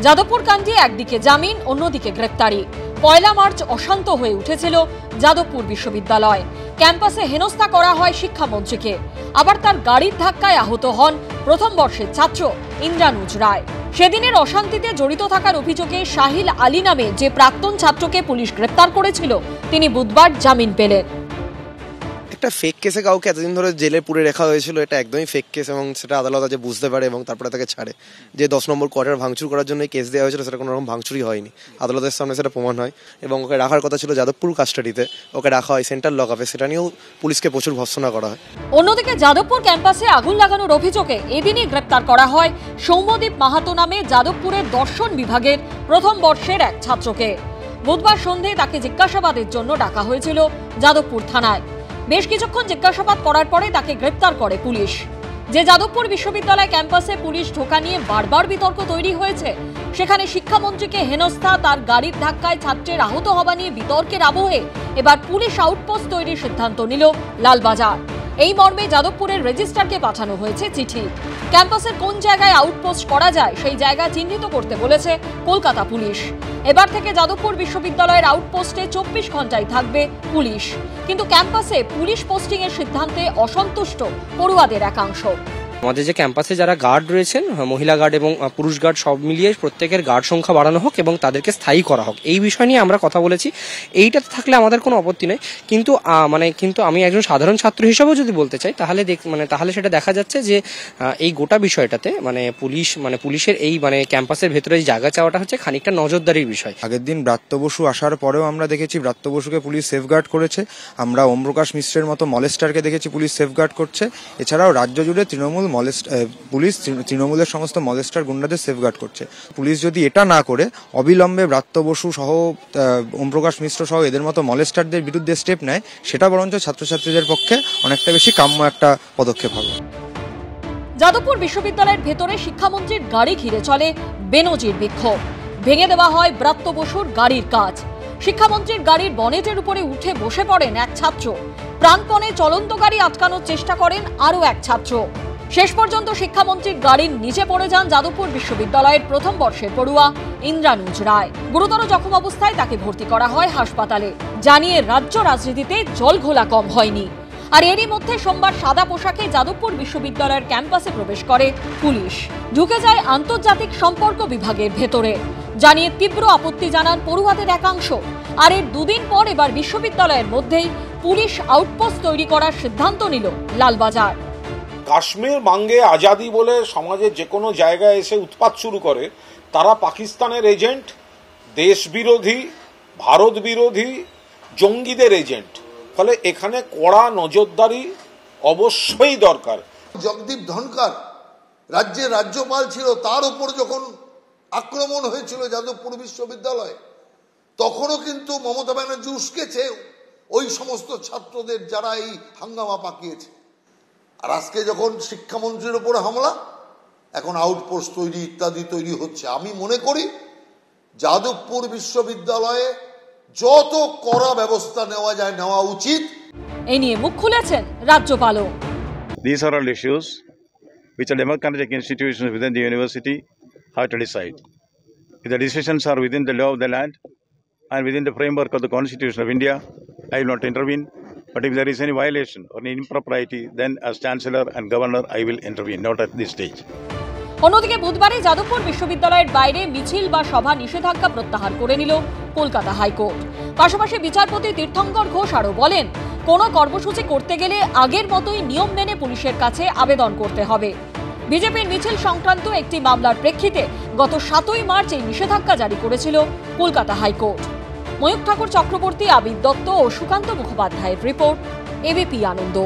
যাদবপুর কাণ্ডে একদিকে জামিন, অন্যদিকে গ্রেপ্তারি। ১ মার্চ অশান্ত হয়ে উঠেছিল যাদবপুর বিশ্ববিদ্যালয়। ক্যাম্পাসে হেনস্থা করা হয় শিক্ষামন্ত্রীকে। আবার তার গাড়ির ধাক্কায় আহত হন প্রথম বর্ষের ছাত্র ইন্দ্রানুজ রায়। সেদিনের অশান্তিতে জড়িত থাকার অভিযোগে শাহিল আলী নামে যে প্রাক্তন ছাত্রকে পুলিশ গ্রেপ্তার করেছিল, তিনি বুধবার জামিন পেলেন। একটা ফেক কেসে কাউকে এতদিন ধরে জেলে পুরে রাখা হয়েছিল, এটা একদমই ফেক কেস এবং সেটা আদালত আজ বুঝতে পারে এবং তারপরে তাকে ছাড়ে। যে 10 নম্বর কোয়ার্টার ভাঙচুর করার জন্য কেস দেওয়া হয়েছিল, সেটা কোনো রকম ভাঙচুরই হয়নি। আদালতের সামনে সেটা প্রমাণ হয় এবং ওকে রাখার কথা ছিল যাদবপুর কাস্টাডিতে, ওকে রাখা হয় সেন্ট্রাল লকআপে। সেটা নিয়েও পুলিশকে প্রচুর ভর্ৎসনা করা হয়। অন্যদিকে যাদবপুর ক্যাম্পাসে আগুন লাগানোর অভিযোগে এদিনই গ্রেপ্তার করা হয় সৌম্যদীপ মাহাতো নামে যাদবপুরের দর্শন বিভাগের প্রথম বর্ষের এক ছাত্রকে। বুধবার সন্ধ্যায় তাকে জিজ্ঞাসাবাদের জন্য ডাকা হয়েছিল যাদবপুর থানায়। বেশ কিছুক্ষণ জিজ্ঞাসাবাদ করার পরে তাকে গ্রেপ্তার করে পুলিশ। যে যাদবপুর বিশ্ববিদ্যালয় ক্যাম্পাসে পুলিশ ঢোকা নিয়ে বারবার বিতর্ক তৈরি হয়েছে, সেখানে শিক্ষামন্ত্রীকে হেনস্থা, তার গাড়ির ধাক্কায় ছাত্রের আহত হওয়া নিয়ে বিতর্কের আবহে এবার পুলিশ আউটপোস্ট তৈরির সিদ্ধান্ত নিল লালবাজার। এই মর্মে যাদবপুরের রেজিস্ট্রারকে পাঠানো হয়েছে চিঠি। ক্যাম্পাসের কোন জায়গায় আউটপোস্ট করা যায় সেই জায়গা চিহ্নিত করতে বলেছে কলকাতা পুলিশ। এবার থেকে যাদবপুর বিশ্ববিদ্যালয়ের আউটপোস্টে 24 ঘন্টায় থাকবে পুলিশ। কিন্তু ক্যাম্পাসে পুলিশ পোস্টিং এর সিদ্ধান্তে অসন্তুষ্ট পড়ুয়াদের একাংশ। আমাদের যে ক্যাম্পাসে যারা গার্ড রয়েছেন, মহিলা গার্ড এবং পুরুষ গার্ড সব মিলিয়ে প্রত্যেকের গার্ড সংখ্যা বাড়ানো হোক এবং তাদেরকে স্থায়ী করা হোক, এই বিষয় নিয়ে আমরা কথা বলেছি। এইটাতে থাকলে আমাদের কোনো আপত্তি নেই, কিন্তু আমি একজন সাধারণ ছাত্র হিসেবেও যদি বলতে চাই, তাহলে সেটা দেখা যাচ্ছে যে এই গোটা বিষয়টাতে পুলিশের এই ক্যাম্পাসের ভেতরে জায়গা চাওয়াটা হচ্ছে খানিকটা নজরদারির বিষয়। আগের দিন ব্রাত্য বসু আসার পরেও আমরা দেখেছি ব্রাত্য বসুকে পুলিশ সেফগার্ড করেছে। আমরা ওম প্রকাশ মিশ্রের মতো মলেস্টারকে দেখেছি পুলিশ সেফগার্ড করছে। এছাড়াও রাজ্য জুড়ে পুলিশ তৃণমূলের সমস্ত মলেস্টার গুন্ডাদের সেফগার্ড করছে। পুলিশ যদি এটা না করে অবিলম্বে ব্রাত্য বসু সহ ওম প্রকাশ মিশ্র সহ এদের মতো মলেস্টারদের বিরুদ্ধে স্টেপ নেয়, সেটা বরঞ্চ ছাত্রছাত্রীদের পক্ষে অনেকটা বেশি কাম্য একটা পদক্ষেপ হবে। যাদবপুর বিশ্ববিদ্যালয়ের ভেতরে শিক্ষামন্ত্রীর গাড়ি ঘিরে চলে বেনজির বিক্ষোভ। ভেঙে দেওয়া হয় ব্রাত্য বসুর গাড়ির কাঁচ। শিক্ষামন্ত্রীর গাড়ির বনেটের উপরে উঠে বসে পড়েন এক ছাত্র। প্রাণপণে চলন্ত গাড়ি আটকানোর চেষ্টা করেন আরও এক ছাত্র। শেষ পর্যন্ত শিক্ষামন্ত্রীর গাড়ির নিচে পড়ে যান যাদবপুর বিশ্ববিদ্যালয়ের প্রথম বর্ষের পড়ুয়া ইন্দ্রানুজ রায়। গুরুতর জখম অবস্থায় তাকে ভর্তি করা হয় হাসপাতালে। জানিয়ে রাজ্য রাজনীতিতে জল ঘোলা কম হয়নি। আর এরই মধ্যে সোমবার সাদা পোশাকে যাদবপুর বিশ্ববিদ্যালয়ের ক্যাম্পাসে প্রবেশ করে পুলিশ। ঢুকে যায় আন্তর্জাতিক সম্পর্ক বিভাগের ভেতরে। জানিয়ে তীব্র আপত্তি জানান পড়ুয়াদের একাংশ। আর এর দুদিন পর এবার বিশ্ববিদ্যালয়ের মধ্যেই পুলিশ আউটপোস্ট তৈরি করার সিদ্ধান্ত নিল লালবাজার। কাশ্মীর মাঙ্গে আজাদি বলে সমাজের যে কোনো জায়গায় এসে উৎপাত শুরু করে, তারা পাকিস্তানের এজেন্ট, দেশ বিরোধী, ভারত বিরোধী, জঙ্গিদের এজেন্ট। ফলে এখানে কড়া নজরদারি অবশ্যই দরকার। জগদীপ ধনকর রাজ্যের রাজ্যপাল ছিল, তার উপর যখন আক্রমণ হয়েছিল যাদবপুর বিশ্ববিদ্যালয়ে, তখনও কিন্তু মমতা ব্যানার্জি উস্কেছে ওই সমস্ত ছাত্রদের যারা এই হাঙ্গামা পাকিয়েছে। আর আজকে যখন শিক্ষামন্ত্রীর উপরে হামলা, এখন আউটপোস্ট তৈরি ইত্যাদি তৈরি হচ্ছে। আমি মনে করি যাদবপুর বিশ্ববিদ্যালয়ে যত কড়া ব্যবস্থা নেওয়া যায় নেওয়া উচিত। এই নিয়ে মুখ খুলেছেন রাজ্যপালও। These are all issues which are democratic institutions within the university have to decide. If the decisions are within the law of the land and within the framework of the Constitution of India, I will not intervene. But if there is any violation or any impropriety, then as Chancellor and Governor, I will intervene, not at this stage. অন্যদিকে বুধবারে যাদবপুর বিশ্ববিদ্যালয়ের বাইরে মিছিল বা সভা নিষেধাজ্ঞা প্রত্যাহার করে নিল কলকাতা হাইকোর্ট। পাশাপাশি বিচারপতি তীর্থঙ্কর ঘোষ আরও বলেন, কোনো কর্মসূচি করতে গেলে আগের মতোই নিয়ম মেনে পুলিশের কাছে আবেদন করতে হবে। বিজেপির মিছিল সংক্রান্ত একটি মামলার প্রেক্ষিতে গত 7ই মার্চ এই নিষেধাজ্ঞা জারি করেছিল কলকাতা হাইকোর্ট। ময়ূখ ঠাকুর চক্রবর্তী, আবির দত্ত ও সুকান্ত মুখোপাধ্যায়ের রিপোর্ট, এবিপি আনন্দ।